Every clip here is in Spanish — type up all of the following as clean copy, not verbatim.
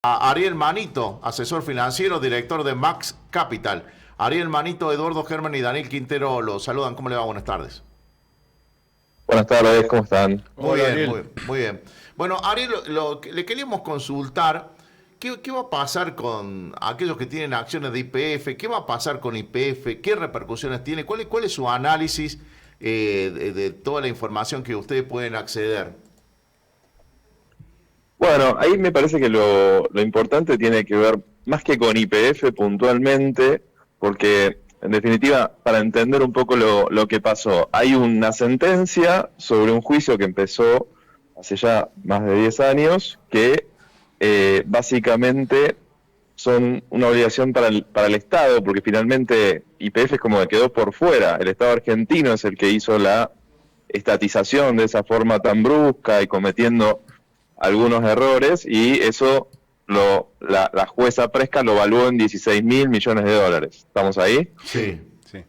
A Ariel Manito, asesor financiero, director de Max Capital. Ariel Manito, Eduardo Germán y Daniel Quintero los saludan. ¿Cómo le va? Buenas tardes. Buenas tardes, ¿cómo están? Muy Hola, bien, Ariel. muy bien. Bueno, Ariel, le queríamos consultar qué va a pasar con aquellos que tienen acciones de YPF, qué va a pasar con YPF, qué repercusiones tiene, cuál es su análisis de toda la información que ustedes pueden acceder. Bueno, ahí me parece que lo importante tiene que ver más que con YPF puntualmente, porque en definitiva, para entender un poco lo que pasó, hay una sentencia sobre un juicio que empezó hace ya más de 10 años, que básicamente son una obligación para el Estado, porque finalmente YPF es como que quedó por fuera. El Estado argentino es el que hizo la estatización de esa forma tan brusca y cometiendo algunos errores, y eso la jueza Presca lo evaluó en 16.000 millones de dólares. ¿Estamos ahí? Sí. Sí.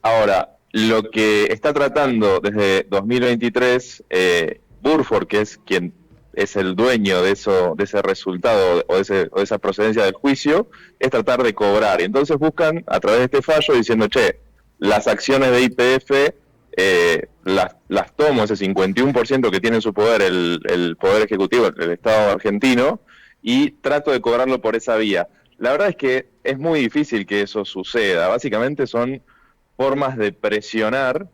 Ahora, lo que está tratando desde 2023 Burford, que es quien es el dueño de ese resultado o de esa procedencia del juicio, es tratar de cobrar. Y entonces buscan, a través de este fallo, diciendo, che, las acciones de YPF las tomo, ese 51% que tiene en su poder el Poder Ejecutivo, el Estado argentino, y trato de cobrarlo por esa vía. La verdad es que es muy difícil que eso suceda. Básicamente son formas de presionar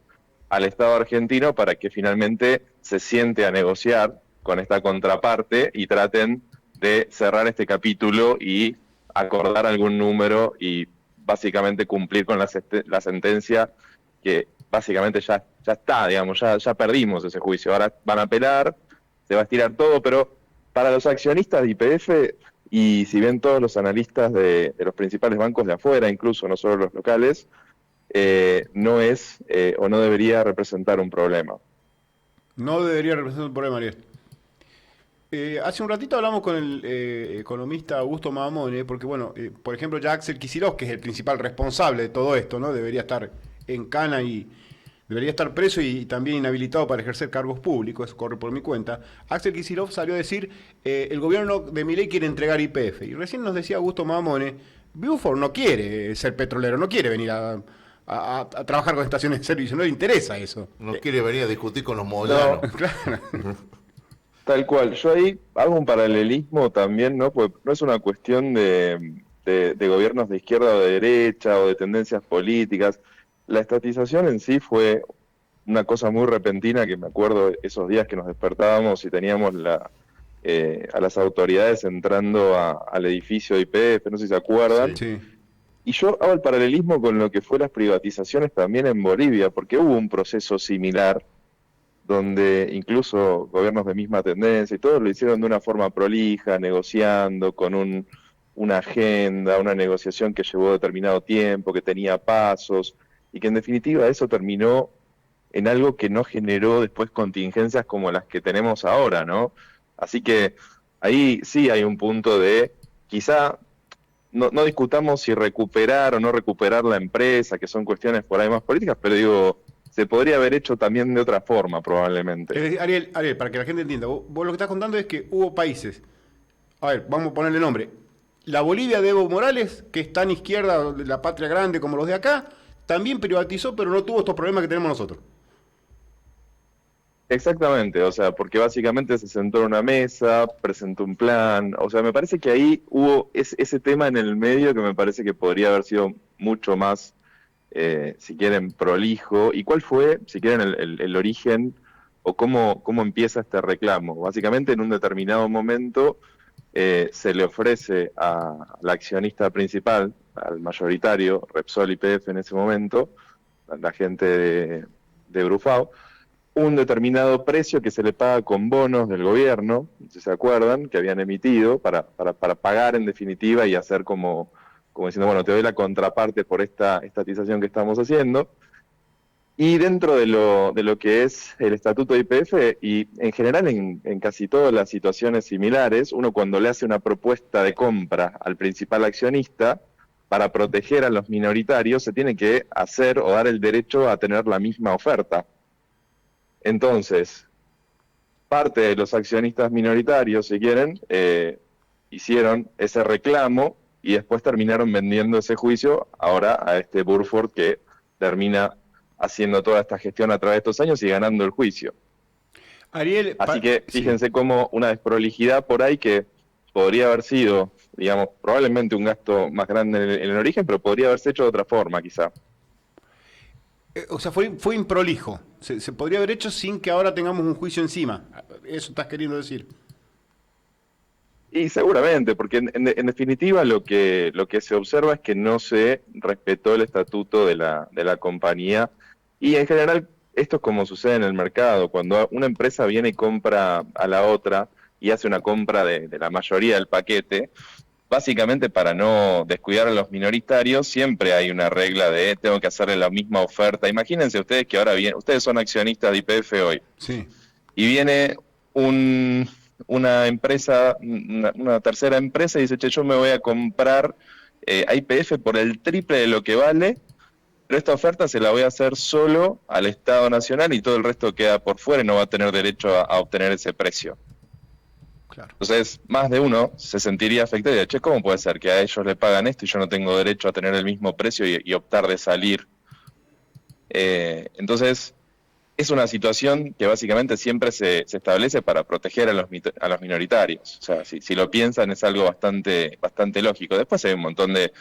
al Estado argentino para que finalmente se siente a negociar con esta contraparte y traten de cerrar este capítulo y acordar algún número y básicamente cumplir con la sentencia, que básicamente ya está, digamos, ya perdimos ese juicio. Ahora van a apelar, se va a estirar todo, pero para los accionistas de YPF, y si bien todos los analistas de los principales bancos de afuera, incluso no solo los locales, no es o no debería representar un problema. No debería representar un problema, Ariel. Hace un ratito hablamos con el economista Augusto Mamone, porque bueno, por ejemplo, ya Axel Kicillof, que es el principal responsable de todo esto, ¿no? Debería estar en cana y debería estar preso y también inhabilitado para ejercer cargos públicos, eso corre por mi cuenta. Axel Kicillof salió a decir, el gobierno de Milei quiere entregar YPF. Y recién nos decía Augusto Mamone, Buford no quiere ser petrolero, no quiere venir a trabajar con estaciones de servicio, no le interesa eso. No quiere venir a discutir con los No, moyanos. Claro. tal cual. Yo ahí hago un paralelismo también, ¿no? Pues no es una cuestión de gobiernos de izquierda o de derecha o de tendencias políticas. La estatización en sí fue una cosa muy repentina, que me acuerdo esos días que nos despertábamos y teníamos a las autoridades entrando al edificio de YPF, no sé si se acuerdan. Sí. Sí. Y yo hago el paralelismo con lo que fue las privatizaciones también en Bolivia, porque hubo un proceso similar donde incluso gobiernos de misma tendencia y todos lo hicieron de una forma prolija, negociando con una agenda, una negociación que llevó determinado tiempo, que tenía pasos, y que en definitiva eso terminó en algo que no generó después contingencias como las que tenemos ahora, ¿no? Así que ahí sí hay un punto de, quizá no discutamos si recuperar o no recuperar la empresa, que son cuestiones por ahí más políticas, pero digo, se podría haber hecho también de otra forma probablemente. Ariel, para que la gente entienda, vos lo que estás contando es que hubo países, a ver, vamos a ponerle nombre, la Bolivia de Evo Morales, que es tan izquierda, de la patria grande como los de acá, también privatizó, pero no tuvo estos problemas que tenemos nosotros. Exactamente, o sea, porque básicamente se sentó en una mesa, presentó un plan, o sea, me parece que ahí hubo ese tema en el medio que me parece que podría haber sido mucho más, si quieren, prolijo. ¿Y cuál fue, si quieren, el origen o cómo empieza este reclamo? Básicamente en un determinado momento se le ofrece al accionista principal, al mayoritario, Repsol YPF en ese momento, a la gente de Brufao, un determinado precio que se le paga con bonos del gobierno, si se acuerdan, que habían emitido para pagar en definitiva y hacer como diciendo, bueno, te doy la contraparte por esta estatización que estamos haciendo. Y dentro de lo que es el estatuto de YPF, y en general en casi todas las situaciones similares, uno cuando le hace una propuesta de compra al principal accionista, para proteger a los minoritarios, se tiene que hacer o dar el derecho a tener la misma oferta. Entonces, parte de los accionistas minoritarios, si quieren, hicieron ese reclamo y después terminaron vendiendo ese juicio ahora a este Burford que termina haciendo toda esta gestión a través de estos años y ganando el juicio. Ariel, Así que fíjense como una desprolijidad por ahí que podría haber sido, digamos, probablemente un gasto más grande en el origen, pero podría haberse hecho de otra forma quizá. O sea, fue improlijo. Se podría haber hecho sin que ahora tengamos un juicio encima. Eso estás queriendo decir. Y seguramente, porque en definitiva lo que se observa es que no se respetó el estatuto de la compañía, y en general esto es como sucede en el mercado, cuando una empresa viene y compra a la otra y hace una compra de la mayoría del paquete, básicamente para no descuidar a los minoritarios, siempre hay una regla de tengo que hacerle la misma oferta. Imagínense ustedes que ahora ustedes son accionistas de YPF hoy, Sí. y viene una empresa, una tercera empresa y dice, che, yo me voy a comprar a YPF por el triple de lo que vale, pero esta oferta se la voy a hacer solo al Estado Nacional y todo el resto queda por fuera y no va a tener derecho a obtener ese precio. Claro. Entonces, más de uno se sentiría afectado y diría, che, ¿cómo puede ser que a ellos le pagan esto y yo no tengo derecho a tener el mismo precio y optar de salir? Entonces, es una situación que básicamente siempre se establece para proteger a los minoritarios. O sea, si lo piensan es algo bastante lógico. Después hay un montón de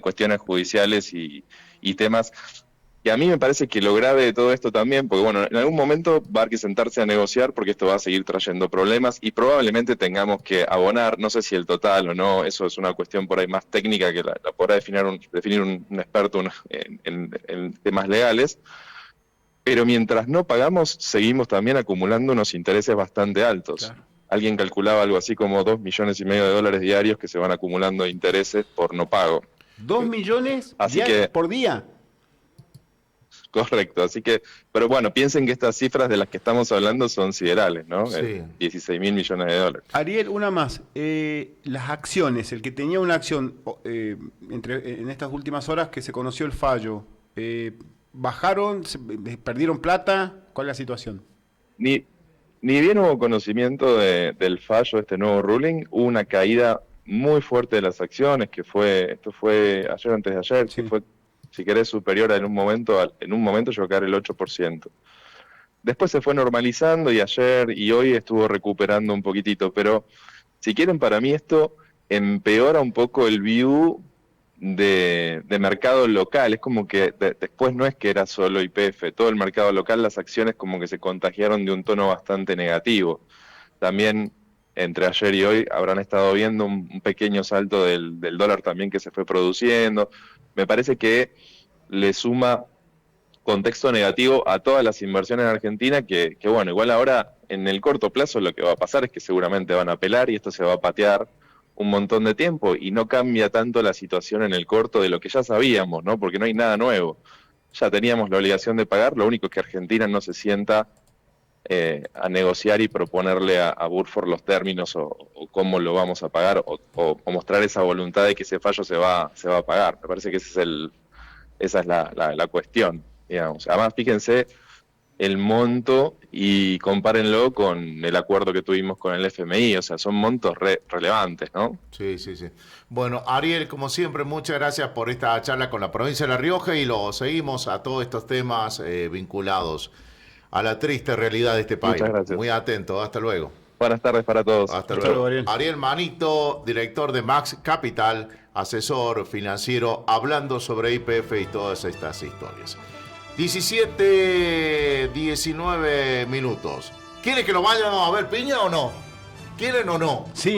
cuestiones judiciales y temas que a mí me parece que lo grave de todo esto también, porque bueno, en algún momento va a haber que sentarse a negociar porque esto va a seguir trayendo problemas y probablemente tengamos que abonar, no sé si el total o no, eso es una cuestión por ahí más técnica que la podrá definir un experto en temas legales. Pero mientras no pagamos, seguimos también acumulando unos intereses bastante altos. Claro. Alguien calculaba algo así como $2,5 millones diarios que se van acumulando de intereses por no pago. 2 millones Así que, por día. correcto, así que, pero bueno, piensen que estas cifras de las que estamos hablando son siderales, ¿no? Sí. 16.000 millones de dólares. Ariel, una más. Las acciones, el que tenía una acción en estas últimas horas que se conoció el fallo, ¿bajaron? ¿Perdieron plata? ¿Cuál es la situación? Ni bien hubo conocimiento del fallo, este nuevo ruling, hubo una caída muy fuerte de las acciones, esto fue ayer, antes de ayer, Sí. que fue, si querés, superior en un momento llegó a caer el 8%. Después se fue normalizando y ayer y hoy estuvo recuperando un poquitito, pero si quieren, para mí esto empeora un poco el view de mercado local. Es como que después no es que era solo YPF, todo el mercado local, las acciones como que se contagiaron de un tono bastante negativo. También entre ayer y hoy habrán estado viendo un pequeño salto del dólar también que se fue produciendo. Me parece que le suma contexto negativo a todas las inversiones en Argentina, que bueno, igual ahora en el corto plazo lo que va a pasar es que seguramente van a apelar y esto se va a patear un montón de tiempo y no cambia tanto la situación en el corto de lo que ya sabíamos, ¿no? Porque no hay nada nuevo. Ya teníamos la obligación de pagar, lo único es que Argentina no se sienta a negociar y proponerle a Burford los términos o cómo lo vamos a pagar o mostrar esa voluntad de que ese fallo se va a pagar. Me parece que esa es la cuestión, digamos. Además, fíjense el monto y compárenlo con el acuerdo que tuvimos con el FMI, o sea, son montos relevantes, ¿no? Sí, sí, sí. Bueno, Ariel, como siempre, muchas gracias por esta charla con la provincia de La Rioja y lo seguimos a todos estos temas vinculados a la triste realidad de este país. Muchas gracias. Muy atento, hasta luego. Buenas tardes para todos. Hasta Hasta luego. luego, Ariel. Ariel Manito, director de Max Capital, asesor financiero, hablando sobre YPF y todas estas historias. 17:19 minutos. ¿Quieren que lo vayan a ver, Piña, o no? ¿Quieren o no? Sí.